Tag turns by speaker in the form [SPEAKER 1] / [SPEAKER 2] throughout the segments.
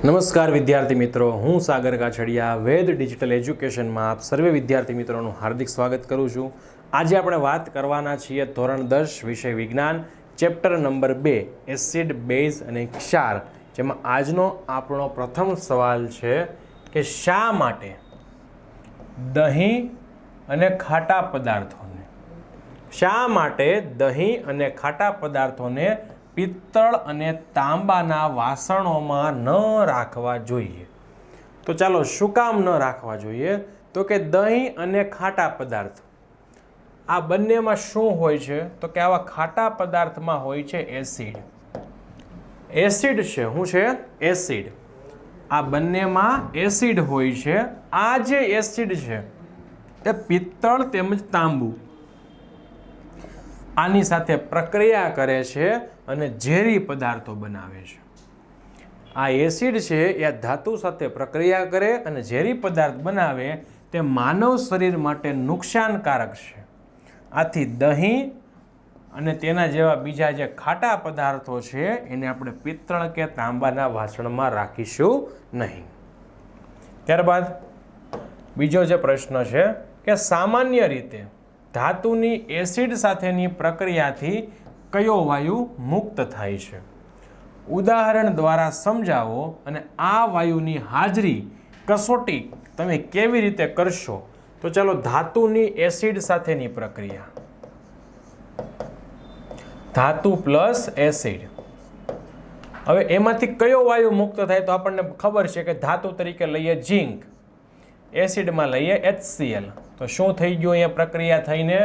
[SPEAKER 1] નમસ્કાર વિદ્યાર્થી મિત્રો, હું સાગર કાછડિયા વેદ ડિજિટલ એજ્યુકેશનમાં આપ સર્વે વિદ્યાર્થી મિત્રોનું હાર્દિક સ્વાગત કરું છું. આજે આપણે વાત કરવાના છીએ ધોરણ 10 વિષય વિજ્ઞાન ચેપ્ટર નંબર 2 એસિડ બેઝ અને ક્ષાર, જેમાં આજનો આપણો પ્રથમ સવાલ છે કે શા માટે દહીં અને ખાટા પદાર્થોને પિત્તળ અને તાંબાના વાસણોમાં ન રાખવા જોઈએ? તો ચાલો, શું કામ ન રાખવા જોઈએ? તો કે દહીં અને ખાટા પદાર્થ આ બંનેમાં શું હોય છે? તો કે આવા ખાટા પદાર્થમાં હોય છે એસિડ છે. શું છે? એસિડ. આ બંનેમાં એસિડ હોય છે. આ જે એસિડ છે તે પિત્તળ તેમજ તાંબુ આની સાથે પ્રક્રિયા કરે છે અને ઝેરી પદાર્થો બનાવે છે. આ એસિડ છે એ ધાતુ સાથે પ્રક્રિયા કરે અને ઝેરી પદાર્થ બનાવે. તે માનવ શરીર માટે નુકસાનકારક છે. આથી દહીં અને તેના જેવા બીજા જે ખાટા પદાર્થો છે એને આપણે પિત્તળ કે તાંબાના વાસણમાં રાખીશું નહીં. ત્યારબાદ બીજો જે પ્રશ્ન છે કે સામાન્ય રીતે ધાતુની એસિડ સાથેની પ્રક્રિયાથી કયો વાયુ મુક્ત થાય છે? ઉદાહરણ દ્વારા સમજાવો અને આ વાયુની હાજરી કસોટી તમે કેવી રીતે કરશો? તો ચાલો, ધાતુની એસિડ સાથેની પ્રક્રિયા, ધાતુ પ્લસ એસિડ. હવે એમાંથી કયો વાયુ મુક્ત થાય? તો આપણને ખબર છે કે ધાતુ તરીકે લઈએ ઝીંક, એસિડમાં લઈએ HCl. તો શું થઈ ગયું અહીંયા પ્રક્રિયા થઈને?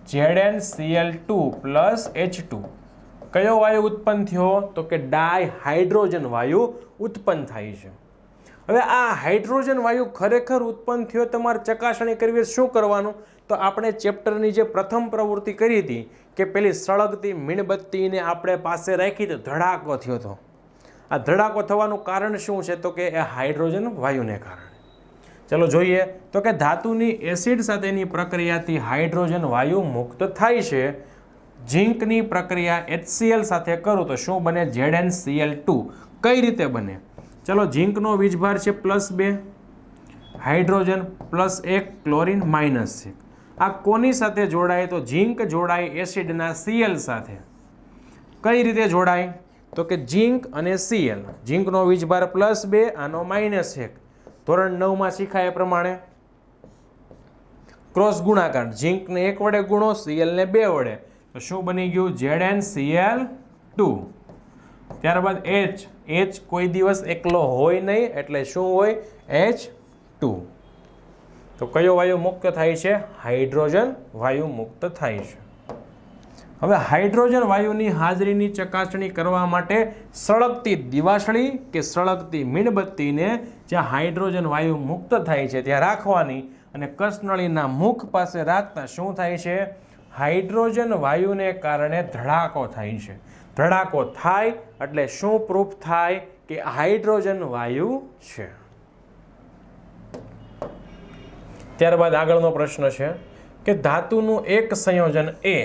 [SPEAKER 1] ZnCl2 plus H2. કયો વાયુ ઉત્પન્ન થયો? તો કે ડાયહાઇડ્રોજન વાયુ ઉત્પન્ન થાય છે. હવે આ હાઇડ્રોજન વાયુ ખરેખર ઉત્પન્ન થયો, તમારે ચકાસણી કરવી. શું કરવાનું? તો આપણે ચેપ્ટરની જે પ્રથમ પ્રવૃત્તિ કરી હતી કે પેલી સળગતી મીણબત્તીને આપણે પાસે રાખી તો ધડાકો થયો હતો. આ ધડાકો થવાનું કારણ શું છે? તો કે એ હાઇડ્રોજન વાયુને કારણે. ચલો જોઈએ. તો કે ધાતુની એસિડ સાથેની પ્રક્રિયાથી હાઇડ્રોજન વાયુ મુક્ત થાય છે. ઝીંકની પ્રક્રિયા HCl સાથે કરું તો શું બને? ZnCl2. કઈ રીતે બને? ચલો, ઝીંકનો વીજભાર છે +2, હાઇડ્રોજન +1, ક્લોરીન -1. આ કોની સાથે જોડાય? તો ઝીંક જોડાય એસિડના Cl સાથે. કઈ રીતે જોડાય? તો કે ઝીંક અને Cl. ઝીંકનો વીજભાર +2, આનો -1. ધોરણ 9માં શીખાય એ પ્રમાણે ક્રોસ ગુણાકાર. ઝીંકને 1 વડે ગુણો, Cl ને 2 વડે. તો શું બની ગયું? ZnCl2. ત્યારબાદ H કોઈ દિવસ એકલો હોય નહીં, એટલે શું હોય? H2. તો કયો વાયુ મુક્ત થાય છે? હાઇડ્રોજન વાયુ મુક્ત થાય છે. હવે હાઇડ્રોજન વાયુની હાજરીની ચકાસણી કરવા માટે સળગતી દિવાસળી કે સળગતી મીણબત્તીને જ્યાં હાઇડ્રોજન વાયુ મુક્ત થાય છે ત્યાં રાખવાની અને કસનળીના મુખ પાસે રાખતા શું થાય છે? હાઇડ્રોજન વાયુને કારણે ધડાકો થાય છે. ધડાકો થાય એટલે શું પ્રૂફ થાય? કે હાઇડ્રોજન વાયુ છે. ત્યારબાદ આગળનો પ્રશ્ન છે કે ધાતુનું એક સંયોજન A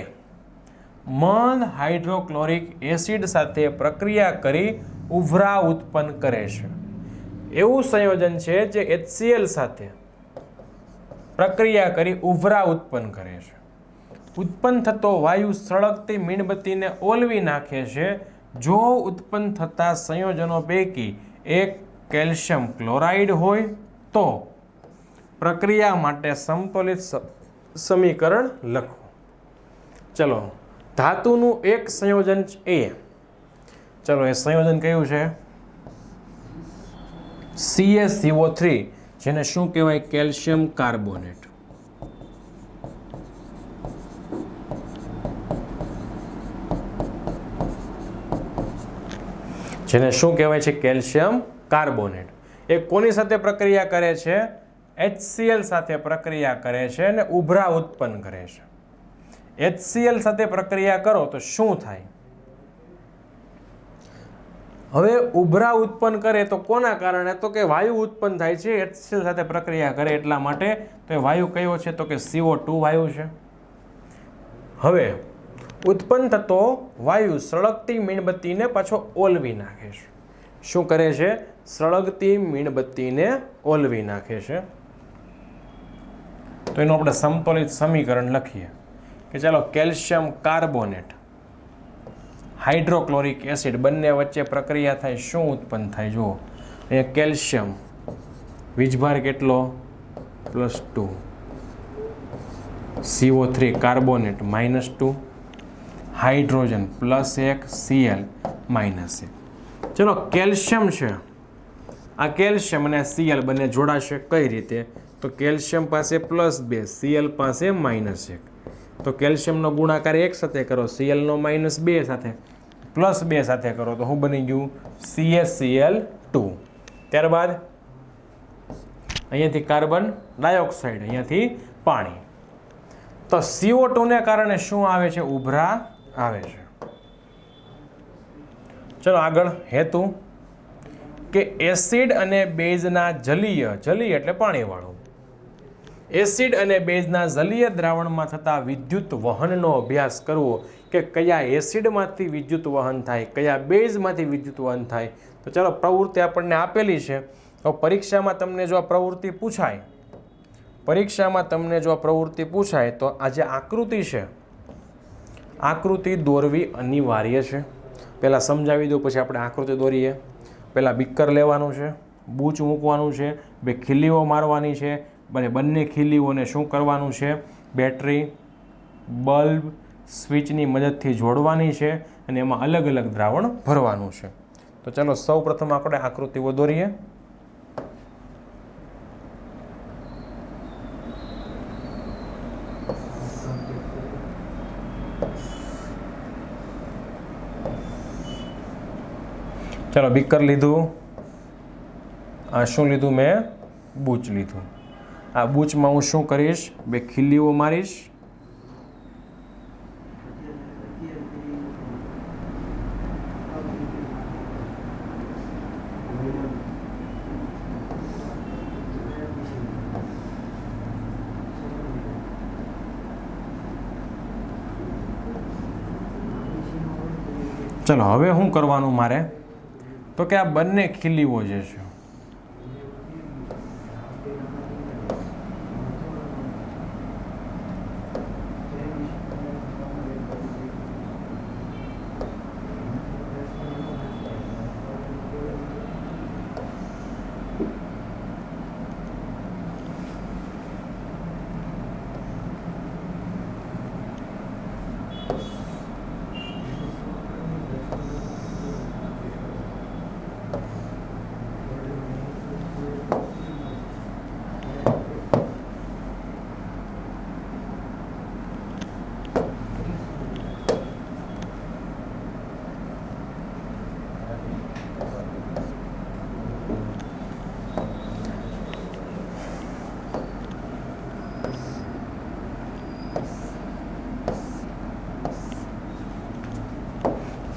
[SPEAKER 1] મંદ હાઇડ્રોક્લોરિક એસિડ સાથે પ્રક્રિયા કરી ઉભરા ઉત્પન્ન કરે છે. એવું સંયોજન છે જે HCl સાથે પ્રક્રિયા કરી ઉભરા ઉત્પન્ન કરે છે. ઉત્પન્ન થતો વાયુ સળગતી મીણબત્તીને ઓલવી નાખે છે. જો ઉત્પન્ન થતા સંયોજનો પૈકી એક કેલ્શિયમ ક્લોરાઇડ હોય તો પ્રક્રિયા માટે સમતોલિત સમીકરણ લખો. ચલો, ધાતુનું એક સંયોજન A. ચલો, એ સંયોજન કયું છે? CaCO3, જેને શું કહેવાય? Calcium carbonate. જેને શું કહેવાય છે? Calcium carbonate. એ કોની સાથે પ્રક્રિયા કરે છે? HCl સાથે પ્રક્રિયા કરે છે અને ઉભરા ઉત્પન્ન કરે છે. HCl સાથે પ્રક્રિયા કરો તો શું થાય? હવે ઉભરા ઉત્પન્ન કરે તો કોના કારણે? તો કે વાયુ ઉત્પન્ન થાય છે HCl સાથે પ્રક્રિયા કરે એટલા માટે. તો એ વાયુ કયો છે? તો કે CO2 વાયુ છે. હવે ઉત્પન્ન થતો વાયુ સળગતી મીણબત્તીને પાછો ઓલવી નાખે છે. શું કરે છે? સળગતી મીણબત્તીને ઓલવી નાખે છે. તો એનું આપણે સમતોલિત સમીકરણ લખીએ કે ચાલો કેલ્શિયમ કાર્બોનેટ હાઇડ્રોક્લોરિક એસિડ બંને વચ્ચે પ્રક્રિયા થાય, શું ઉત્પન્ન થાય? જુઓ અહીંયા કેલ્શિયમ વીજભાર કેટલો? +2, CO3 કાર્બોનેટ -2, હાઇડ્રોજન +1, Cl -1. ચલો કેલ્શિયમ છે, આ કેલ્શિયમ અને Cl બંને જોડાશે. કઈ રીતે? તો કેલ્શિયમ પાસે +2, Cl પાસે -1. તો કેલ્શિયમનો ગુણાકાર 1 સાથે કરો, Clનો -2 સાથે, +2 સાથે કરો તો શું બની ગયું? CaCl2. ત્યારબાદ અહીંયાથી કાર્બન ડાયોક્સાઇડ, અહીંયાથી પાણી. તો CO2 ને કારણે શું આવે છે? ઉભરા આવે છે. ચલો આગળ હેતુ કે એસિડ અને બેઝના જલીય એટલે પાણીવાળું, એસિડ અને બેઝના જલીય દ્રાવણમાં થતા વિદ્યુત વહનનો અભ્યાસ કરવો કે કયા એસિડમાંથી વિદ્યુત વહન થાય, કયા બેઝમાંથી વિદ્યુત વહન થાય. તો ચાલો પ્રવૃત્તિ આપણને આપેલી છે. તો પરીક્ષામાં તમને જો આ પ્રવૃત્તિ પૂછાય તો આ જે આકૃતિ છે, આકૃતિ દોરવી અનિવાર્ય છે. પહેલાં સમજાવી દઉં, પછી આપણે આકૃતિ દોરીએ. પહેલાં બીકર લેવાનું છે, બૂચ મૂકવાનું છે, 2 ખીલીઓ મારવાની છે. બંને ખીલીઓને શું કરવાનું છે? બેટરી, બલ્બ, સ્વિચની મદદથી જોડવાની છે અને એમાં અલગ અલગ દ્રાવણ ભરવાનું છે. તો ચાલો સૌ પ્રથમ આપણે આકૃતિઓ દોરીએ. ચાલો બીકર લીધું, આ શું લીધું? મેં બૂચ લીધું. આ બૂચમાં હું શું કરીશ? 2 ખીલીઓ મારીશ. ચલો હવે શું કરવાનું મારે? તો કે આ બંને ખીલીઓ જે છે,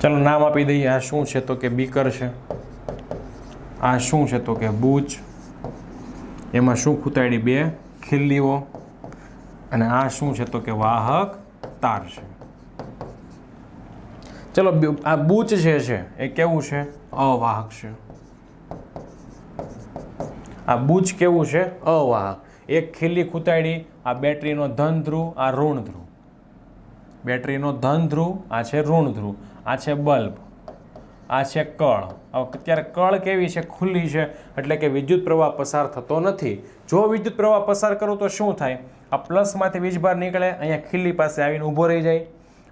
[SPEAKER 1] ચાલો નામ આપી દઈએ. આ શું છે? તો કે બીકર છે. આ શું છે? તો કે બૂચ. એમાં શું ખૂતાડી? 2 ખીલીઓ. અને આ શું છે? તો કે વાહક તાર છે. ચલો આ બૂચ જે છે એ કેવું છે? અવાહક છે. આ બૂચ કેવું છે? અવાહક. એક ખીલી ખૂતાડી, આ બેટરીનો ધન ધ્રુવ, આ ઋણ ધ્રુવ. બેટરીનો ધન ધ્રુવ, આ છે ઋણ ધ્રુવ. આ છે બલ્બ, આ છે કળ. અત્યારે કળ કેવી છે? ખુલ્લી છે, એટલે કે વિદ્યુત પ્રવાહ પસાર થતો નથી. જો વિદ્યુત પ્રવાહ પસાર કરું તો શું થાય? આ પ્લસમાંથી વીજભાર નીકળે, અહીંયા ખીલી પાસે આવીને ઊભો રહી જાય.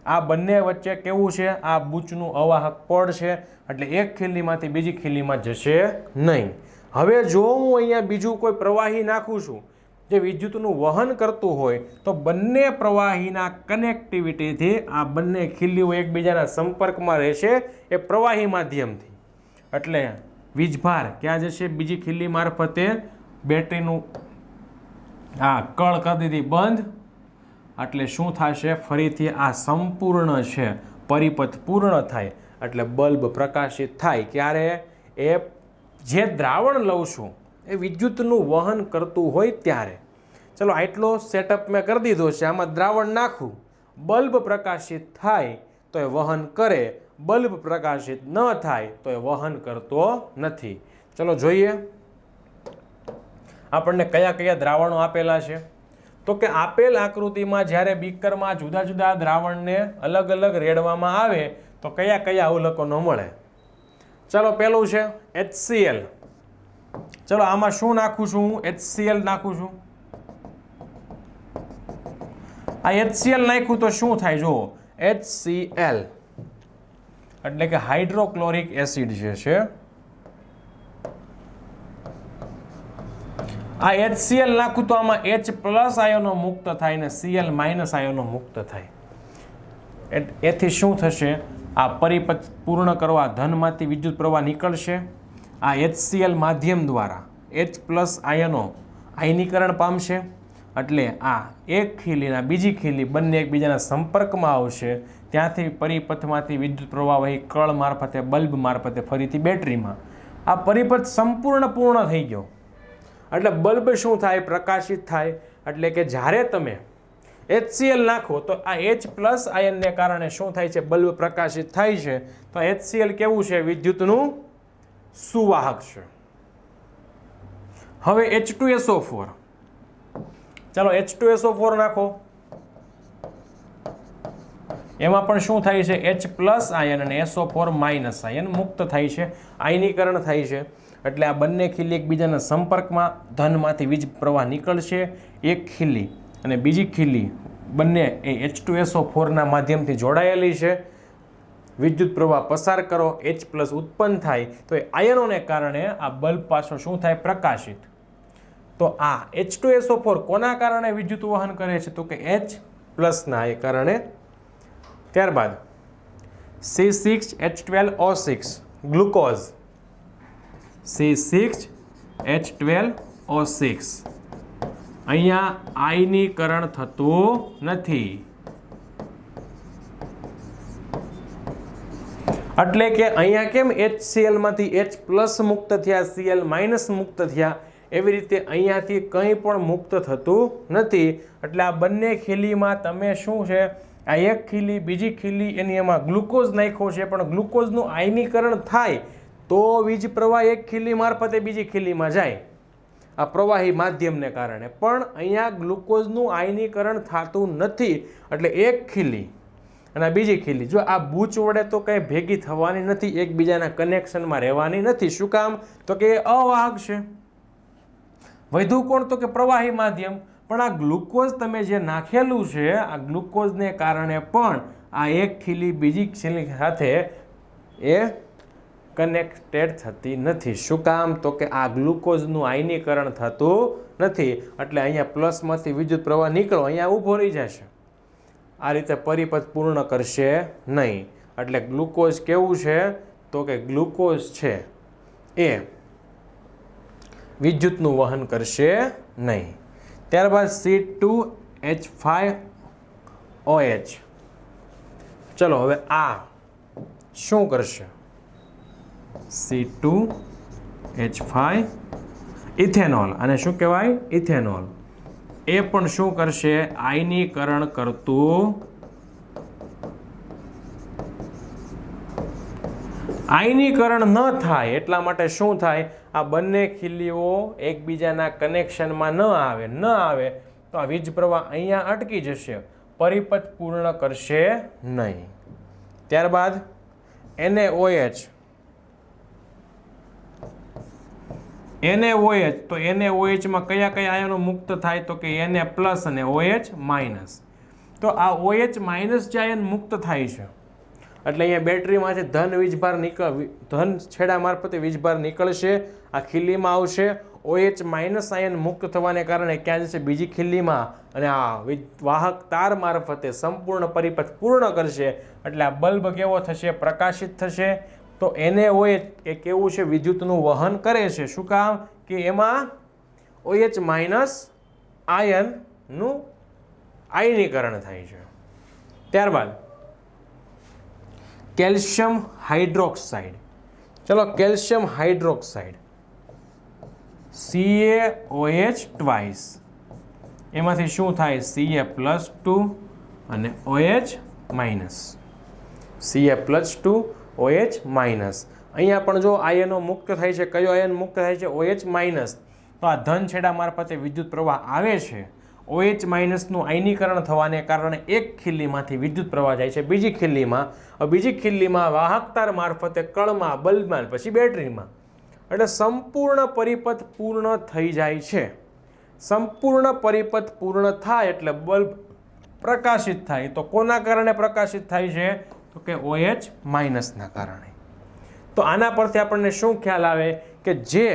[SPEAKER 1] આ બંને વચ્ચે કેવું છે? આ બૂચનું અવાહક પડ છે, એટલે એક ખીલીમાંથી બીજી ખીલીમાં જશે નહીં. હવે જો હું અહીંયા બીજું કોઈ પ્રવાહી નાખું છું જે વિદ્યુતનું વહન કરતું હોય, તો બંને પ્રવાહીના કનેક્ટિવિટીથી આ બંને ખીલીઓ એકબીજાના સંપર્કમાં રહેશે એ પ્રવાહી માધ્યમથી. એટલે વીજભાર ક્યાં જશે? બીજી ખીલી મારફતે બેટરીનું આ કળ કરી દીધી બંધ. એટલે શું થશે? ફરીથી આ સંપૂર્ણ છે પરિપથ પૂર્ણ થાય, એટલે બલ્બ પ્રકાશિત થાય. ક્યારે? એ જે દ્રાવણ લઉં છું એ વિદ્યુતનું વહન કરતું હોય ત્યારે. ચલો આટલો સેટઅપ મેં કરી દીધો છે. આમાં દ્રાવણ નાખું, બલ્બ પ્રકાશિત થાય તો એ વહન કરે, બલ્બ પ્રકાશિત ન થાય તો એ વહન કરતો નથી. ચલો જોઈએ આપણને કયા કયા દ્રાવણો આપેલા છે. તો કે આપેલ આકૃતિમાં જ્યારે બીકરમાં જુદા જુદા દ્રાવણને અલગ અલગ રેડવામાં આવે તો કયા કયા અવલકનો મળે. ચલો પહેલું છે HCl. ચલો આમાં શું નાખું છું હું? HCl નાખું છું. આ HCl નાખ્યું તો શું થાય જુઓ, HCl એટલે કે હાઇડ્રોક્લોરિક એસિડ જે છે. આ HCl નાખું તો આમાં H પ્લસ આયનો મુક્ત થાય ને Cl માઇનસ આયનો મુક્ત થાય. એથી શું થશે? આ પરિપથ પૂર્ણ કરવા ધનમાંથી વિદ્યુત પ્રવાહ નીકળશે. આ HCl માધ્યમ દ્વારા H પ્લસ આયનો આયનીકરણ પામશે. એટલે આ એક ખીલીના બીજી ખીલી બંને એકબીજાના સંપર્કમાં આવશે. ત્યાંથી પરિપથમાંથી વિદ્યુત પ્રવાહ વહી કળ મારફતે બલ્બ મારફતે ફરીથી બેટરીમાં. આ પરિપથ સંપૂર્ણ પૂર્ણ થઈ ગયો. એટલે બલ્બ શું થાય? પ્રકાશિત થાય. એટલે કે જ્યારે તમે HCl નાખો તો આ H પ્લસ આયનને કારણે શું થાય છે? બલ્બ પ્રકાશિત થાય છે. તો HCl કેવું છે? વિદ્યુતનું સુવાહક છે. હવે H2SO4. ચાલો H2SO4 નાખો. એમાં પણ શું થાય છે? H પ્લસ આયન અને SO4 માઇનસ આયન મુક્ત થાય છે, આયનીકરણ થાય છે. એટલે આ બંને ખીલી એકબીજાના સંપર્કમાં ધનમાંથી વીજ પ્રવાહ નીકળશે. એક ખીલી અને બીજી ખીલી બંને એ H2SO4ના માધ્યમથી જોડાયેલી છે. વિદ્યુત પ્રવાહ પસાર કરો, H પ્લસ ઉત્પન્ન થાય તો એ આયનોને કારણે આ બલ્બ પાછો શું થાય? પ્રકાશિત. તો આ H2SO4 કોના કારણે વિદ્યુત વહન કરે છે? તો કે H પ્લસના એ કારણે. ત્યારબાદ C6H12O6 ગ્લુકોઝ. C6H12O6 અહીંયા આયનીકરણ થતું નથી. એટલે કે અહીંયા કેમ HCl માંથી H પ્લસ મુક્ત થયા, Cl માઇનસ મુક્ત થયા, એવી રીતે અહીંયાથી કંઈ પણ મુક્ત થતું નથી. એટલે આ બંને ખીલીમાં તમે શું છે? આ એક ખીલી બીજી ખીલી એની એમાં ગ્લુકોઝ નાખ્યો છે, પણ ગ્લુકોઝનું આયનીકરણ થાય તો વીજ પ્રવાહ એક ખીલી મારફતે બીજી ખીલીમાં જાય આ પ્રવાહી માધ્યમને કારણે. પણ અહીંયા ગ્લુકોઝનું આયનીકરણ થતું નથી. એટલે એક ખીલી અને બીજી ખીલી જો આ બૂચ વડે તો કંઈ ભેગી થવાની નથી, એકબીજાના કનેક્શનમાં રહેવાની નથી. શું કામ? તો કે અવાહક છે. વધુ કોણ? તો કે પ્રવાહી માધ્યમ. પણ આ ગ્લુકોઝ તમે જે નાખેલું છે આ ગ્લુકોઝને કારણે પણ આ એક ખીલી બીજી ખીલી સાથે એ કનેક્ટેડ થતી નથી. શું કામ? તો કે આ ગ્લુકોઝનું આયનીકરણ થતું નથી. એટલે અહીંયા પ્લસમાંથી વિદ્યુત પ્રવાહ નીકળો અહીંયા ઊભો રહી જશે. આ રીતે પરિપથ પૂર્ણ કરશે નહીં. એટલે ગ્લુકોઝ કેવું છે? તો કે ગ્લુકોઝ છે એ વિદ્યુતનું વહન કરશે નહીં. ત્યારબાદ C2H5OH. ચલો હવે આ શું કરશે? C2H5 ethanol. અને શું કહેવાય? ઇથેનોલ. એ પણ શું કરશે? આયનીકરણ કરતું આયનીકરણ ન થાય એટલા માટે શું થાય? આ બંને ખીલીઓ એકબીજાના કનેક્શનમાં ન આવે તો આ વીજ પ્રવાહ અહીંયા અટકી જશે, પરિપથ પૂર્ણ કરશે નહીં. ત્યારબાદ NaOH. NaOH તો NaOH માં કયા કયા આયનો મુક્ત થાય? તો કે Na પ્લસ અને OH માઇનસ. તો આ OH માઇનસ જે આયન મુક્ત થાય છે એટલે અહીંયા બેટરીમાંથી ધન વીજભાર ધન છેડા મારફતે વીજભાર નીકળશે, આ ખીલીમાં આવશે. OH માઇનસ આયન મુક્ત થવાને કારણે ક્યાં જશે? બીજી ખીલીમાં. અને આ વાહક તાર મારફતે સંપૂર્ણ પરિપથ પૂર્ણ કરશે. એટલે આ બલ્બ કેવો થશે? પ્રકાશિત થશે. તો NaOH એ કેવું છે? વિદ્યુતનું વહન કરે છે. શું કામ? કે એમાં OH માઇનસ આયનનું આયનીકરણ થાય છે. ત્યારબાદ કેલ્શિયમ હાઇડ્રોક્સાઇડ. ચલો કેલ્શિયમ હાઇડ્રોક્સાઇડ CaOH ટ્વાઇસ. એમાંથી શું થાય? Ca+2 અને OH minus. Ca+2 OH minus. અહીંયા પણ જો આયનો મુક્ત થાય છે, કયો આયન મુક્ત થાય છે? OH minus. તો આ ધન છેડા મારફતે વિદ્યુત પ્રવાહ આવે છે. OH માઇનસનું આયનીકરણ થવાને કારણે એક ખિલ્લીમાંથી વિદ્યુત પ્રવાહ જાય છે બીજી ખિલ્લીમાં. બીજી ખિલ્લીમાં વાહકતાર મારફતે કણમાં, બલ્બમાં, પછી બેટરીમાં. એટલે સંપૂર્ણ પરિપથ પૂર્ણ થઈ જાય છે. સંપૂર્ણ પરિપથ પૂર્ણ થાય એટલે બલ્બ પ્રકાશિત થાય. તો કોના કારણે પ્રકાશિત થાય છે? તો કે OH માઇનસના કારણે. તો આના પરથી આપણને શું ખ્યાલ આવે કે જે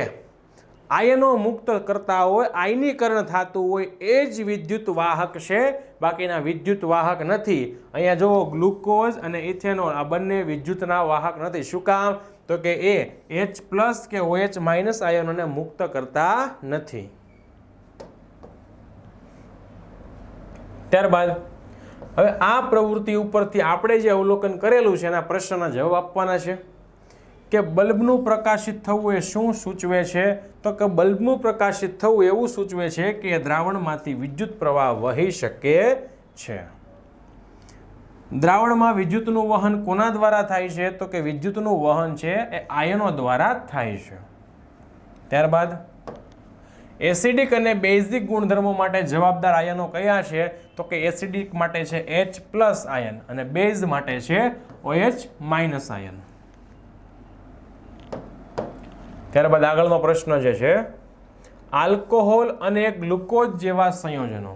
[SPEAKER 1] આયનો મુક્ત કરતા હોય, આયનીકરણ થતું હોય એ જ વિદ્યુત વાહક છે, બાકીના વિદ્યુત વાહક નથી. અહીંયા જો ગ્લુકોઝ અને ઇથેનોલ આ બંને વિદ્યુતના વાહક નથી. શું કામ? તો કે એ H+ કે OH માઇનસ આયનોને મુક્ત કરતા નથી. ત્યારબાદ હવે આ પ્રવૃત્તિ ઉપરથી આપણે જે અવલોકન કરેલું છે એના પ્રશ્નના જવાબ આપવાના છે કે બલ્બનું પ્રકાશિત થવું એ શું સૂચવે છે? તો કે બલ્બનું પ્રકાશિત થવું એવું સૂચવે છે કે દ્રાવણમાંથી વિદ્યુત પ્રવાહ વહી શકે છે. દ્રાવણમાં વિદ્યુતનું વહન કોના દ્વારા થાય છે? તો કે વિદ્યુતનું વહન છે એ આયનો દ્વારા થાય છે. ત્યારબાદ એસિડિક અને બેઝિક ગુણધર્મો માટે જવાબદાર આયનો કયા છે? તો કે એસિડિક માટે છે H+ આયન અને બેઝ માટે છે OH માઇનસ આયન. ત્યારબાદ આગળનો પ્રશ્ન જે છે, આલ્કોહોલ અને ગ્લુકોઝ જેવા સંયોજનો,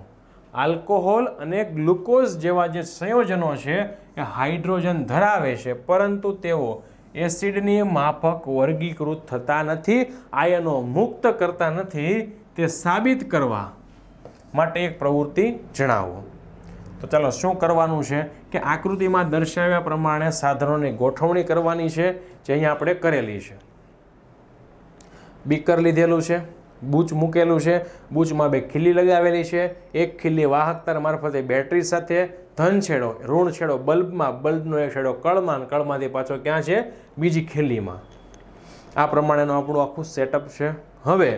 [SPEAKER 1] આલ્કોહોલ અને ગ્લુકોઝ જેવા જે સંયોજનો છે એ હાઇડ્રોજન ધરાવે છે, પરંતુ તેઓ એસિડની માફક વર્ગીકૃત થતા નથી, આયનો મુક્ત કરતા નથી. તે સાબિત કરવા માટે એક પ્રવૃત્તિ જણાવો. તો ચાલો શું કરવાનું છે કે આકૃતિમાં દર્શાવ્યા પ્રમાણે સાધનોની ગોઠવણી કરવાની છે, જે અહીંયા આપણે કરેલી છે. બીકર લીધેલું છે, બૂચ મૂકેલું છે, બૂચમાં 2 ખીલી લગાવેલી છે. એક ખીલી વાહકતાર મારફતે બેટરી સાથે, ધન છેડો, ઋણ છેડો બલ્બમાં, બલ્બનો એક છેડો કળમાં, કળમાંથી પાછો ક્યાં છે? બીજી ખીલીમાં. આ પ્રમાણેનું આપણું આખું સેટઅપ છે. હવે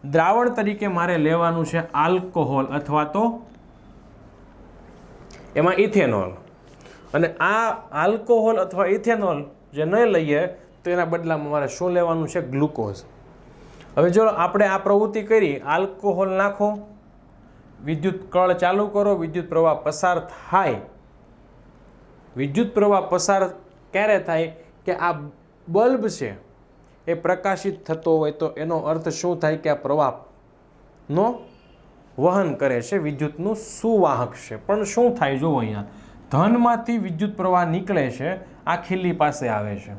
[SPEAKER 1] દ્રાવણ તરીકે મારે લેવાનું છે આલ્કોહોલ અથવા તો એમાં ઇથેનોલ. અને આ આલ્કોહોલ અથવા ઇથેનોલ જે ન લઈએ તો એના બદલામાં મારે શું લેવાનું છે? ગ્લુકોઝ. હવે જો આપણે આ પ્રવૃત્તિ કરી, આલ્કોહોલ નાખો, વિદ્યુત કળ ચાલુ કરો, વિદ્યુત પ્રવાહ પસાર થાય. વિદ્યુત પ્રવાહ પસાર ક્યારે થાય? કે આ બલ્બ છે એ પ્રકાશિત થતો હોય તો એનો અર્થ શું થાય? કે આ પ્રવાહનો વહન કરે છે, વિદ્યુતનું સુવાહક છે. પણ શું થાય? જો અહીંયા ધનમાંથી વિદ્યુત પ્રવાહ નીકળે છે, આ ખીલી પાસે આવે છે.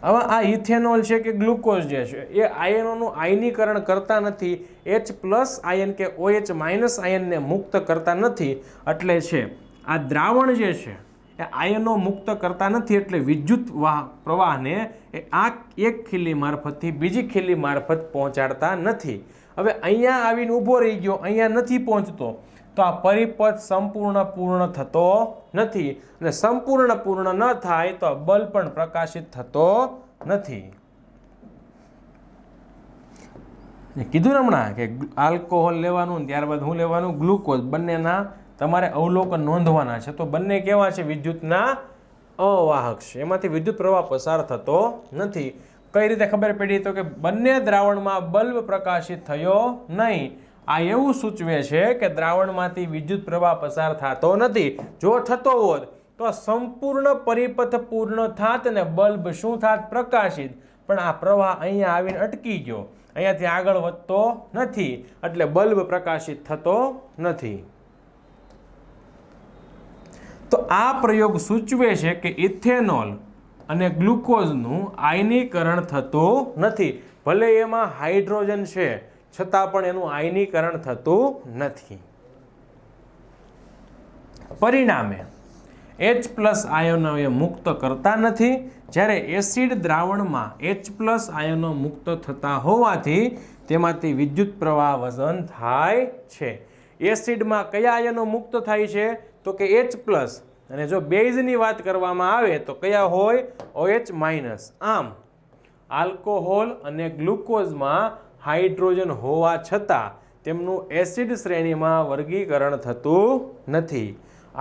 [SPEAKER 1] હવે આ ઇથેનોલ છે કે ગ્લુકોઝ જે છે એ આયનોનું આયનીકરણ કરતા નથી, H+ આયન કે OH માઇનસ આયનને મુક્ત કરતા નથી. એટલે છે આ દ્રાવણ જે છે એ આયનો મુક્ત કરતા નથી, એટલે વિદ્યુત પ્રવાહને એ આ એક ખીલી મારફતથી બીજી ખીલી મારફત પહોંચાડતા નથી. હવે અહીંયા આવીને ઊભો રહી ગયો, અહીંયા નથી પહોંચતો, તો આ પરિપથ સંપૂર્ણ પૂર્ણ થતો નથી. અને સંપૂર્ણ પૂર્ણ ન થાય તો બલ્બ પણ પ્રકાશિત થતો નથી. કીધું ને હમણાં કે આલ્કોહોલ લેવાનું, ત્યારબાદ હું લેવાનું? ગ્લુકોઝ. બંનેના તમારે અવલોકન નોંધવાના છે. તો બંને કેવા છે? વિદ્યુતના અવાહક છે, એમાંથી વિદ્યુત પ્રવાહ પસાર થતો નથી. કઈ રીતે ખબર પડી? તો કે બંને દ્રાવણમાં બલ્બ પ્રકાશિત થયો નહીં. આ એવું સૂચવે છે કે દ્રાવણમાંથી વિદ્યુત પ્રવાહ પસાર થતો નથી. જો થતો હોત તો સંપૂર્ણ પરિપથ પૂર્ણ થાત અને બલ્બ શું થાત? પ્રકાશિત. પણ આ પ્રવાહ અહીંયા આવીને અટકી ગયો, અહીંયાથી આગળ વધતો નથી, એટલે બલ્બ પ્રકાશિત થતો નથી. તો આ પ્રયોગ સૂચવે છે કે ઇથેનોલ અને ગ્લુકોઝનું આયનીકરણ થતું નથી. ભલે એમાં હાઇડ્રોજન છે છતાં પણ એનું આયનીકરણ થતું નથી. પરિણામે H+ આયનો એ મુક્ત કરતા નથી, જ્યારે એસિડ દ્રાવણમાં H+ આયનો મુક્ત થતા હોવાથી તેમાંથી વિદ્યુત પ્રવાહ વહન થાય છે. એસિડમાં કયા આયનો મુક્ત થાય છે? તો કે H+. અને જો બેઝની વાત કરવામાં આવે તો કયા હોય? OH minus. આમ આલ્કોહોલ અને ગ્લુકોઝમાં હાઇડ્રોજન હોવા છતાં તેમનું એસિડ શ્રેણીમાં વર્ગીકરણ થતું નથી.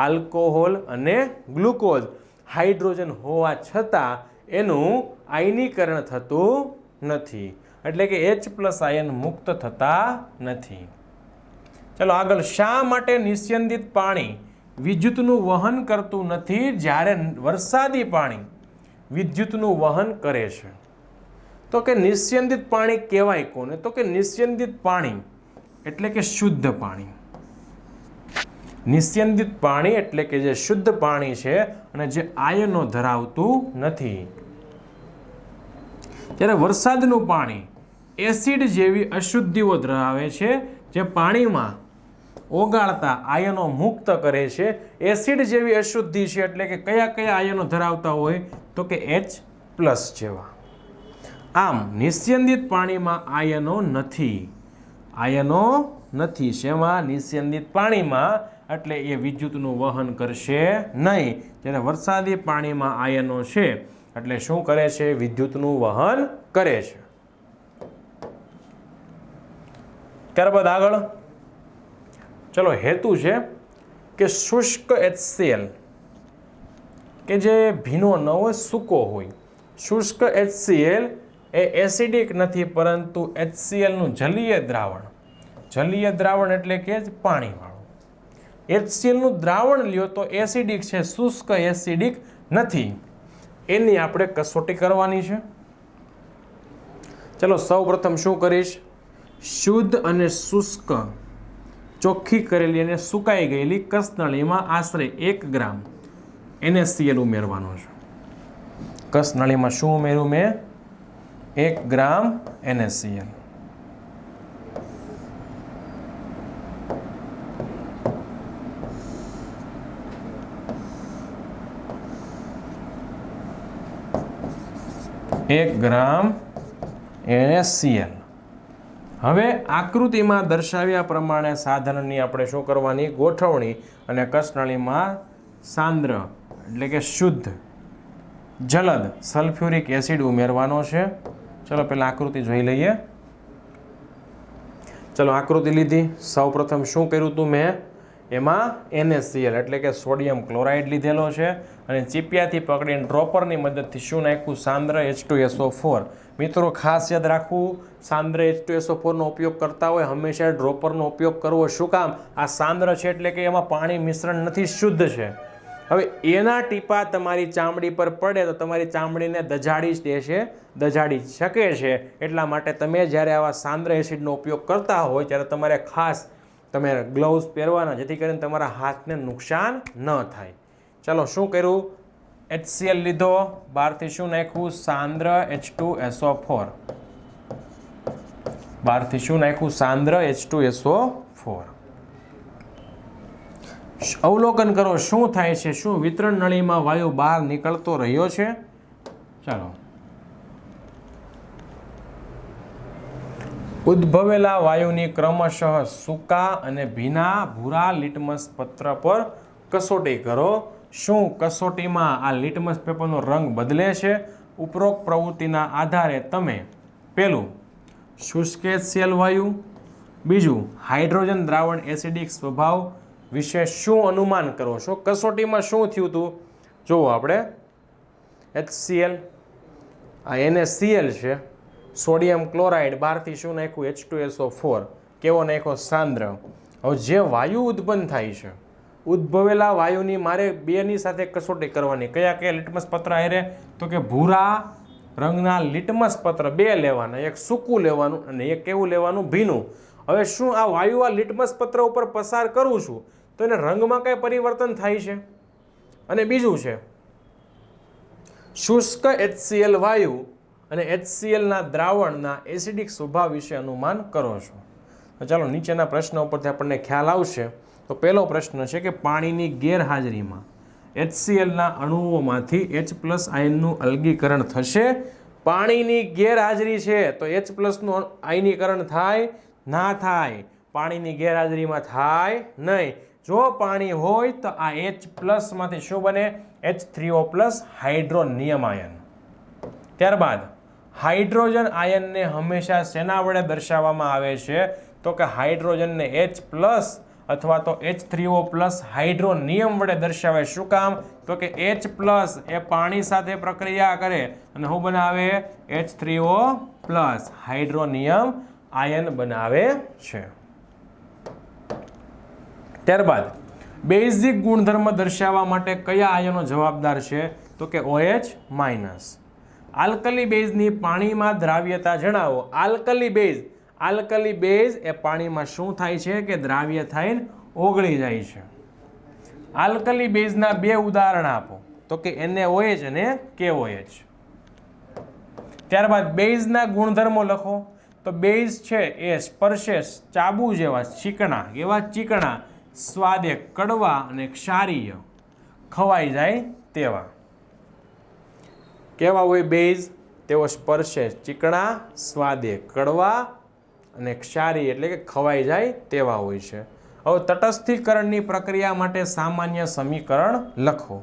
[SPEAKER 1] આલ્કોહોલ અને ગ્લુકોઝ હાઇડ્રોજન હોવા છતાં એનું આયનીકરણ થતું નથી, એટલે કે H+ આયન મુક્ત થતા નથી. ચલો આગળ, શા માટે નિસ્યંદિત પાણી વિદ્યુતનું વહન કરતું નથી જ્યારે વરસાદી પાણી વિદ્યુતનું વહન કરે છે? તો કે નિસ્યંદિત પાણી કહેવાય કોને? તો કે નિસ્યંદિત પાણી એટલે કે શુદ્ધ પાણી. નિસ્યંદિત પાણી એટલે કે જે શુદ્ધ પાણી છે અને જે આયનો ધરાવતું નથી. ત્યારે વરસાદનું પાણી એસિડ જેવી અશુદ્ધિઓ ધરાવે છે જે પાણીમાં ઓગાળતા આયનો મુક્ત કરે છે. એસિડ જેવી અશુદ્ધિ છે એટલે કે કયા કયા આયનો ધરાવતા હોય? તો કે H+ જેવા. આમ નિસ્યંદિત પાણીમાં આયનો નથી. આયનો નથી શેમાં? નિસ્યંદિત પાણીમાં, એટલે એ વિદ્યુતનું વહન કરશે નહીં. જ્યારે વરસાદી પાણીમાં આયનો છે એટલે શું કરે છે? વિદ્યુતનું વહન કરે છે. ત્યારબાદ આગળ ચલો, હેતુ છે કે શુષ્ક HCl કે જે ભીનો ન હોય, સૂકો હોય. શુષ્ક HCl એ એસિડિક નથી પરંતુ HCl નું જલીય દ્રાવણ. જલીય દ્રાવણ એટલે કે પાણીવાળું. HCl નું દ્રાવણ લ્યો તો એસિડિક છે, શુષ્ક એસિડિક નથી. એની આપણે કસોટી કરવાની છે. ચલો સૌ પ્રથમ શું કરીશ? શુદ્ધ અને શુષ્ક ચોખ્ખી કરેલી અને સુકાઈ ગયેલી કસનળીમાં આશરે 1 ગ્રામ NaCl ઉમેરવાનો છે. કસનળીમાં શું ઉમેર્યું મેં? 1 ગ્રામ NaCl. NaCl. હવે આકૃતિમાં દર્શાવ્યા પ્રમાણે સાધનની આપણે શું કરવાની? ગોઠવણી અને કસનળીમાં સાંદ્ર એટલે કે શુદ્ધ જલદ સલ્ફ્યુરિક એસિડ ઉમેરવાનો છે. ચલો પહેલા આકૃતિ જોઈ લઈએ. ચલો આકૃતિ લીધી. સૌ પ્રથમ શું કર્યું હતું મેં? એમાં NaCl એટલે કે સોડિયમ ક્લોરાઇડ લીધેલો છે અને ચીપિયાથી પકડીને ડ્રોપરની મદદથી શું નાખ્યું? સાંદ્ર H2SO4. મિત્રો ખાસ યાદ રાખવું, સાંદ્ર H2SO4 નો ઉપયોગ કરતા હોય હંમેશા ડ્રોપરનો ઉપયોગ કરવો. શું કામ? આ સાંદ્ર છે એટલે કે એમાં પાણી મિશ્રણ નથી, શુદ્ધ છે. હવે એના ટીપા તમારી ચામડી પર પડે તો તમારી ચામડીને દજાડી દેશે, દજાડી શકે છે. એટલા માટે તમે જ્યારે આવા સાંદ્ર એસિડનો ઉપયોગ કરતા હોય ત્યારે તમારે ખાસ તમે ગ્લવ્સ પહેરવાના, જેથી કરીને તમારા હાથને નુકસાન ન થાય. ચાલો શું કર્યું? HCl લીધો, બહારથી શું નાખ્યું? સાંદ્ર H2SO4. બહારથી શું નાખ્યું? સાંદ્ર H2SO4. અવલોકન કરો શું થાય છે? શું વિતરણ નળીમાં વાયુ બહાર નીકળતો રહ્યો છે? ચાલો, ઉદ્ભવેલા વાયુની ક્રમશઃ સૂકા અને ભીના ભૂરા લિટમસ પત્ર પર કસોટી કરો. શું કસોટીમાં આ લિટમસ પેપરનો રંગ બદલે છે? ઉપરોક્ત પ્રવૃત્તિના આધારે તમે પહેલું શુષ્ક HCl વાયુ, બીજું હાઇડ્રોજન દ્રાવણ એસિડિક સ્વભાવ વિશે શું અનુમાન કરો છો? કસોટીમાં શું થયું હતું? જુઓ આપણે HCl, આ NaCl છે, સોડિયમ ક્લોરાઇડ, બહારથી શું નાખ્યું? H2SO4. કેવો નાખ્યો? સાંદ્ર. હવે જે વાયુ ઉત્પન્ન થાય છે, ઉદ્ભવેલા વાયુની મારે બેની સાથે કસોટી કરવાની. કયા કયા લિટમસ પત્ર હારે? તો કે ભૂરા રંગના લિટમસ પત્ર 2 લેવાના, એક સૂકું લેવાનું અને એક કેવું લેવાનું? ભીનું. હવે શું આ વાયુ આ લિટમસ પત્ર ઉપર પસાર કરું છું તો એને રંગમાં કઈ પરિવર્તન થાય છે? અને બીજું છે શુષ્ક HCl વાયુ અને HCl ના દ્રાવણના એસિડિક સ્વભાવ વિશે અનુમાન કરો છો. તો ચાલો નીચેના પ્રશ્નો ઉપરથી આપણને ખ્યાલ આવશે. તો પહેલો પ્રશ્ન છે કે પાણીની ગેરહાજરીમાં HCl ના અણુઓમાંથી H+ આયનનું અલગીકરણ થશે? પાણીની ગેરહાજરી છે તો H+ નું આયનીકરણ થાય? ના થાય. પાણીની ગેરહાજરીમાં થાય નહીં. જો પાણી હોય તો આ H+ માંથી શું બને? H3O+ hydronium ion. ત્યારબાદ હાઇડ્રોજન આયનને હંમેશા શેના વડે દર્શાવવામાં આવે છે? તો કે હાઇડ્રોજનને H+ અથવા તો H3O પ્લસ હાઇડ્રો નિયમ વડે દર્શાવાય. શું કામ? તો કે H પ્લસ એ પાણી સાથે પ્રક્રિયા કરે અને શું બનાવે? H3O પ્લસ હાઇડ્રો નિયમ આયન બનાવે છે. ત્યારબાદ બેઝિક ગુણધર્મ દર્શાવવા માટે કયા આયનો જવાબદાર છે? તો કે OH માઇનસ. આલ્કલી બેઝની પાણીમાં દ્રાવ્યતા જણાવો. આલ્કલી બેઝ એ પાણીમાં શું થાય છે કે દ્રાવ્ય થઈને ઓગળી જાય છે. આલ્કલી બેઝના બે ઉદાહરણ આપો. તો કે NaOH અને KOH. ત્યારબાદ બેઝના ગુણધર્મો લખો. તો બેઝ છે એ સ્પર્શે ચાબુ જેવા ચીકણા, સ્વાદે કડવા અને ક્ષારીય, ખવાઈ જાય તેવા. કેવા હોય બેઝ? તેઓ સ્પર્શે ચીકણા, સ્વાદે કડવા અને ક્ષારીય એટલે કે ખવાઈ જાય તેવા હોય છે. હવે તટસ્થીકરણની પ્રક્રિયા માટે સામાન્ય સમીકરણ લખો.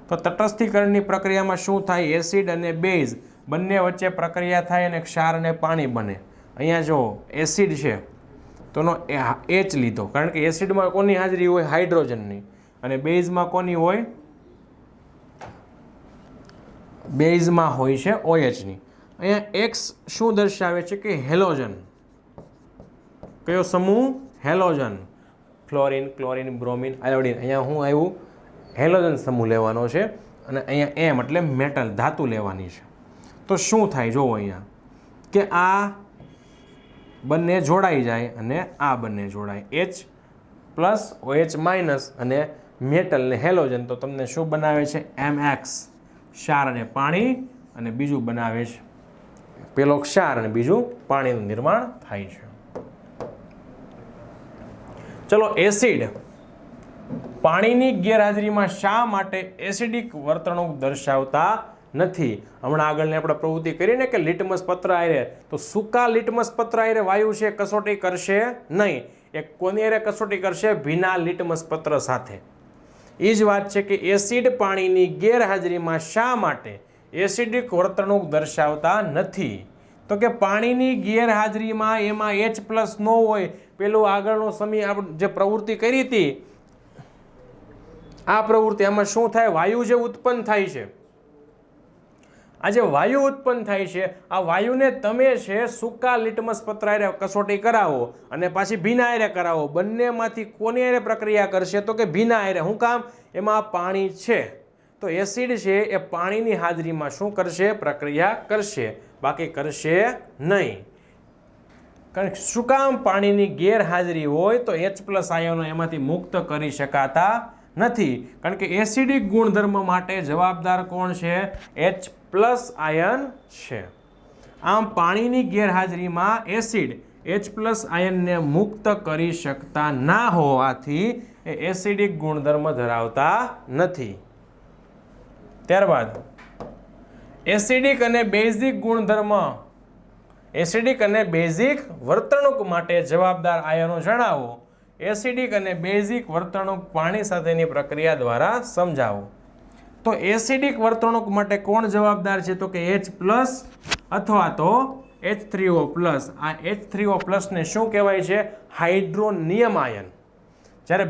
[SPEAKER 1] તો તટસ્થીકરણની પ્રક્રિયામાં શું થાય? એસિડ અને બેઝ બંને વચ્ચે પ્રક્રિયા થાય અને ક્ષાર અને પાણી બને. અહીંયા જો એસિડ છે તોનો H લીધો, કારણ કે એસિડમાં કોની હાજરી હોય? હાઇડ્રોજનની. અને બેઝમાં કોની હોય? બેઝમાં હોય છે OH ની. અહીંયા X શું દર્શાવે છે કે હેલોજન. કયો સમૂહ? Halogen. Fluorine, chlorine, bromine, iodine. અહીંયા શું આવ્યું? હેલોજન સમૂહ લેવાનો છે. અને અહીંયા M એટલે મેટલ, ધાતુ લેવાની છે. તો શું થાય? જોવો અહીંયા કે આ બંને જોડાઈ જાય અને આ બંને જોડાય. H પ્લસ OH માઇનસ અને મેટલ ને હેલોજન. તો તમને શું બનાવે છે? MX, ક્ષાર અને પાણી. અને બીજું બનાવે છે પેલો ક્ષાર અને બીજું પાણીનું નિર્માણ થાય છે. ચલો, એસિડ પાણીની ગેરહાજરીમાં શા માટે એસિડિક વર્તણૂક દર્શાવતા નથી? હમણાં આગળની આપણે પ્રવૃત્તિ કરીને કે લિટમસ પત્ર આરે, તો સૂકા લિટમસ પત્ર આરે વાયુ છે કસોટી કરશે નહીં. એ કોની આરે કસોટી કરશે? ભીના લિટમસ પત્ર સાથે. એ જ વાત છે કે એસિડ પાણીની ગેરહાજરીમાં શા માટે એસિડિક વર્તણૂક દર્શાવતા નથી? તો કે પાણીની ગેરહાજરીમાં એમાં H પ્લસ ન હોય. પેલું આગળનો સમય આપણે જે પ્રવૃત્તિ કરી હતી, આ પ્રવૃત્તિ આમાં શું થાય? વાયુ જે ઉત્પન્ન થાય છે, આ જે વાયુ ઉત્પન્ન થાય છે, આ વાયુને તમે છે સૂકા લિટમસ પત્ર આરે કસોટી કરાવો અને પાછી ભીના આરે કરાવો. બંનેમાંથી કોની આરે પ્રક્રિયા કરશે? તો કે ભીના આરે. શું કામ? એમાં પાણી છે. તો એસિડ છે એ પાણીની હાજરીમાં શું કરશે? પ્રક્રિયા કરશે, બાકી કરશે નહીં. કારણ કે શું કામ? પાણીની ગેરહાજરી હોય તો H પ્લસ આયનો એમાંથી મુક્ત કરી શકાતા નથી. કારણ કે એસિડિક ગુણધર્મ માટે જવાબદાર કોણ છે? H પ્લસ આયન છે. આમ પાણીની ગેરહાજરીમાં એસિડ H પ્લસ આયનને મુક્ત કરી શકતા ના હોવાથી એ એસિડિક ગુણધર્મ ધરાવતા નથી. ત્યારબાદ એસિડિક અને બેઝિક ગુણધર્મ, એસિડિક અને બેઝિક વર્તણૂક માટે જવાબદાર આયનો જણાવો. એસિડિક અને બેઝિક વર્તણૂક પાણી સાથેની પ્રક્રિયા દ્વારા સમજાવો. તો એસિડિક વર્તણૂક માટે કોણ જવાબદાર છે? તો કે H પ્લસ અથવા તો H3O પ્લસ. આ H3O પ્લસને શું કહેવાય છે? Hydronium ion. જ્યારે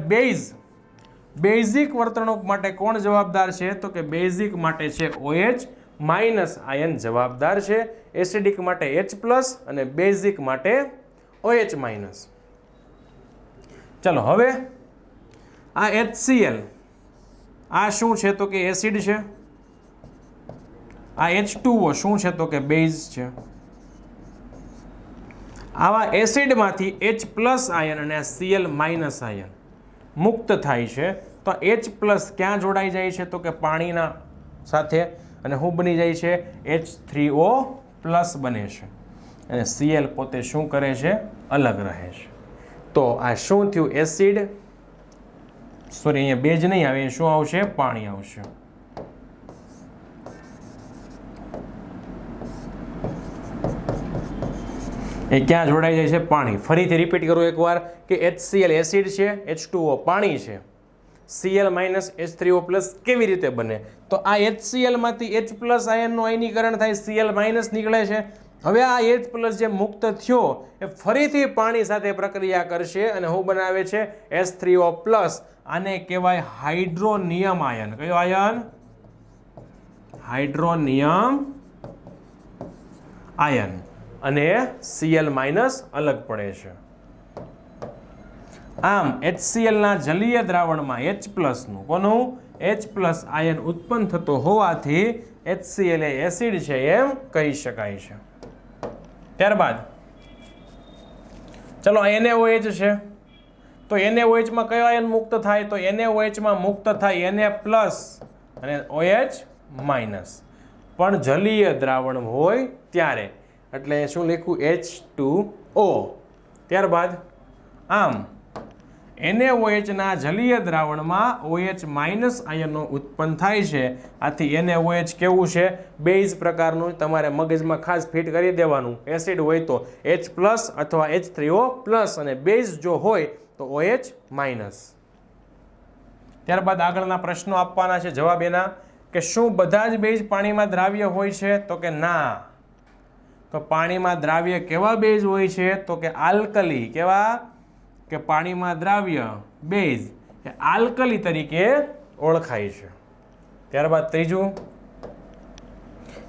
[SPEAKER 1] બેઝિક વર્તણૂક માટે કોણ જવાબદાર છે? તો કે બેઝિક માટે છે OH માઇનસ આયન જવાબદાર છે. એસિડિક માટે H પ્લસ અને બેઝિક માટે OH માઇનસ. ચલો, હવે આ HCl આ શું છે? તો કે એસિડ છે. આ H2O શું છે? તો કે બેઝ છે. આવા એસિડમાંથી H પ્લસ આયન અને Cl માઇનસ આયન મુક્ત થાય છે. તો H પ્લસ ક્યાં જોડાઈ જાય છે? તો કે પાણીના સાથે. અને શું બની જાય છે? H3O પ્લસ બને છે. અને Cl પોતે શું કરે છે? અલગ રહે છે. તો આ શું થયું? એસિડ, સોરી અહીંયા બેઝ નહીં આવે, શું આવશે? પાણી આવશે. એ ક્યાં જોડાઈ જાય છે? પાણી. ફરીથી રિપીટ કરું એકવાર કે HCl એસિડ છે, H2O પાણી છે, Cl માઇનસ H3O પ્લસ કેવી રીતે બને? તો આ HCl માંથી H પ્લસ આયનનું આયનીકરણ થાય, Cl માઇનસ નીકળે છે. હવે આ H+ જે મુક્ત થયો એ ફરીથી પાણી સાથે પ્રક્રિયા કરશે અને શું બનાવે છે H3O+. આને કહેવાય હાઇડ્રોનિયમ આયન. કયો આયન? Hydronium ion. અને Cl- અલગ પડે છે. આમ HCl ના જલીય દ્રાવણમાં H+ નું કોનું H+ આયન ઉત્પન્ન થતો હોવાથી HCl એ એસિડ છે એમ કહી શકાય છે. ત્યારબાદ ચલો NaOH છે, તો NaOH માં કયો આયન મુક્ત થાય? તો NaOH માં મુક્ત થાય Na+ અને OH-. પણ જલીય દ્રાવણ હોય ત્યારે, એટલે શું લખ્યું H2O. ત્યારબાદ આમ NaOH ના જલીય દ્રાવણમાં OH- આયનો ઉત્પન્ન થાય છે. આથી NaOH કેવું છે? બેઝ પ્રકારનું. તમારે મગજમાં ખાસ ફિટ કરી દેવાનું. એસિડ હોય તો H+ અથવા H3O+, અને બેઝ જો હોય તો OH-. ત્યારબાદ આગળના પ્રશ્નો આપવાના છે. જવાબ એના કે શું બધા જ બેઝ પાણીમાં દ્રાવ્ય હોય છે? તો કે ના. તો પાણીમાં દ્રાવ્ય કેવા બેઝ હોય છે? તો કે આલ્કલી. કેવા? કે પાણીમાં દ્રાવ્ય બેઝ એ આલ્કલી તરીકે ઓળખાય છે. ત્યારબાદ ત્રીજું,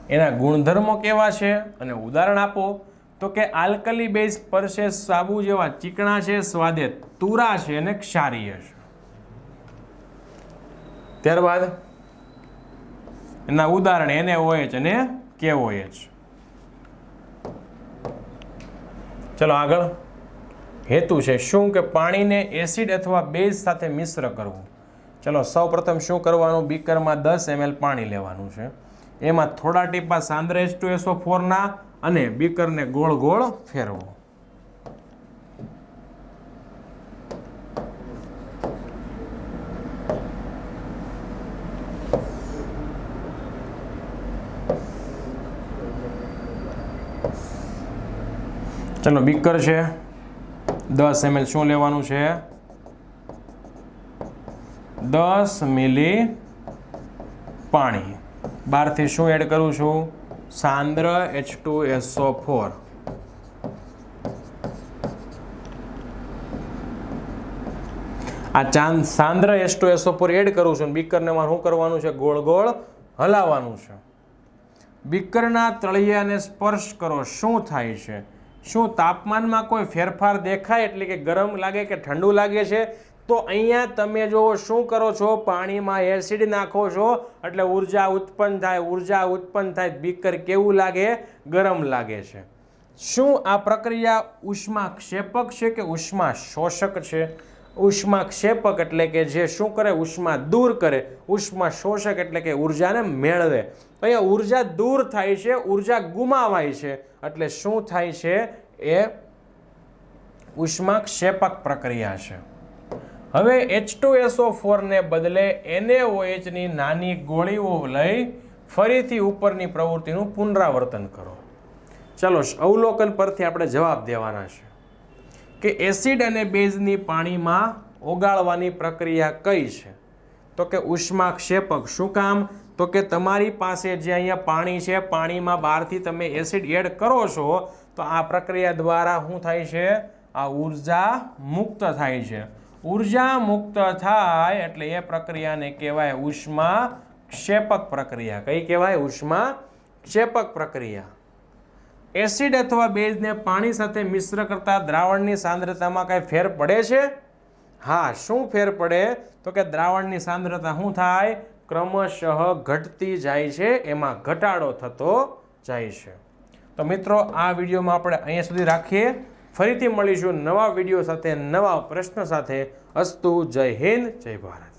[SPEAKER 1] એના ગુણધર્મો કેવા છે અને ઉદાહરણ આપો. તો કે આલ્કલી બેઝ પર છે સાબુ જેવા ચીકણા છે, સ્વાદે તુરા છે અને ક્ષારીય છે. ત્યારબાદ એના ઉદાહરણ NaOH અને KOH. ચલો આગળ. હેતુ છે શું? કે પાણીને એસિડ અથવા બેઝ સાથે મિશ્ર કરવું. ચલો સૌપ્રથમ શું કરવાનું? બીકરમાં 10 ml પાણી લેવાનું છે. એમાં થોડા ટીપા સાંદ્ર H2SO4 ના અને બીકરને ગોળ ગોળ ફેરવો. ચલો બીકર છે, 10 ml શું લેવાનું છે? 10 મિલી પાણી. બહારથી શું એડ કરું છું? સાંદ્ર H2SO4. આ સાંદ્ર H2SO4 એડ કરું છું. બીકરને માં શું કરવાનું છે? ગોળ ગોળ હલાવવાનું છે. બીકરના તળિયાને સ્પર્શ કરો. શું થાય છે? શું તાપમાનમાં કોઈ ફેરફાર દેખાય? એટલે કે ગરમ લાગે કે ઠંડુ લાગે છે? તો અહીંયા તમે જો શું કરો છો? પાણીમાં એસિડ નાખો છો એટલે ઉર્જા ઉત્પન્ન થાય. ઉર્જા ઉત્પન્ન થાય. બીકર કેવું લાગે? ગરમ લાગે છે. શું આ પ્રક્રિયા ઉષ્માક્ષેપક છે કે ઉષ્મા શોષક છે? ઉષ્માક્ષેપક એટલે કે જે શું કરે? ઉષ્મા દૂર કરે. ઉષ્મા શોષક એટલે કે ઉર્જાને મેળવે. અહીંયા ઉર્જા દૂર થાય છે, ઉર્જા ગુમાવાય છે, એટલે શું થાય છે? એ ઉષ્માક્ષેપક પ્રક્રિયા છે. હવે H2SO4 ને બદલે NaOH ની નાની ગોળીઓ લઈ ફરીથી ઉપરની પ્રવૃત્તિનું પુનરાવર્તન કરો. ચલો અવલોકન પરથી આપણે જવાબ દેવાના છે કે એસિડ અને બેઝની પાણીમાં ઓગાળવાની પ્રક્રિયા કઈ છે? તો કે ઉષ્માક્ષેપક. શું કામ? તો કે તમારી પાસે જે અહીંયા પાણી છે, પાણીમાં બહારથી તમે એસિડ એડ કરો છો તો આ પ્રક્રિયા દ્વારા શું થાય છે? આ ઉર્જા મુક્ત થાય છે. ઉર્જા મુક્ત થાય એટલે એ પ્રક્રિયાને કહેવાય ઉષ્માક્ષેપક પ્રક્રિયા. કઈ કહેવાય? ઉષ્માક્ષેપક પ્રક્રિયા. એસિડ અથવા બેઝને પાણી સાથે મિશ્ર કરતા દ્રાવણની સાંદ્રતામાં કઈ ફેર પડે છે? હા. શું ફેર પડે? તો કે દ્રાવણની સાંદ્રતા શું થાય? ક્રમશઃ ઘટતી જાય છે, એમાં ઘટાડો થતો જાય છે. તો મિત્રો આ વિડીયોમાં આપણે અહીંયા સુધી રાખીએ. ફરીથી મળીશું નવા વિડીયો સાથે, નવા પ્રશ્ન સાથે. અસ્તુ. જય હિન્દ, જય ભારત.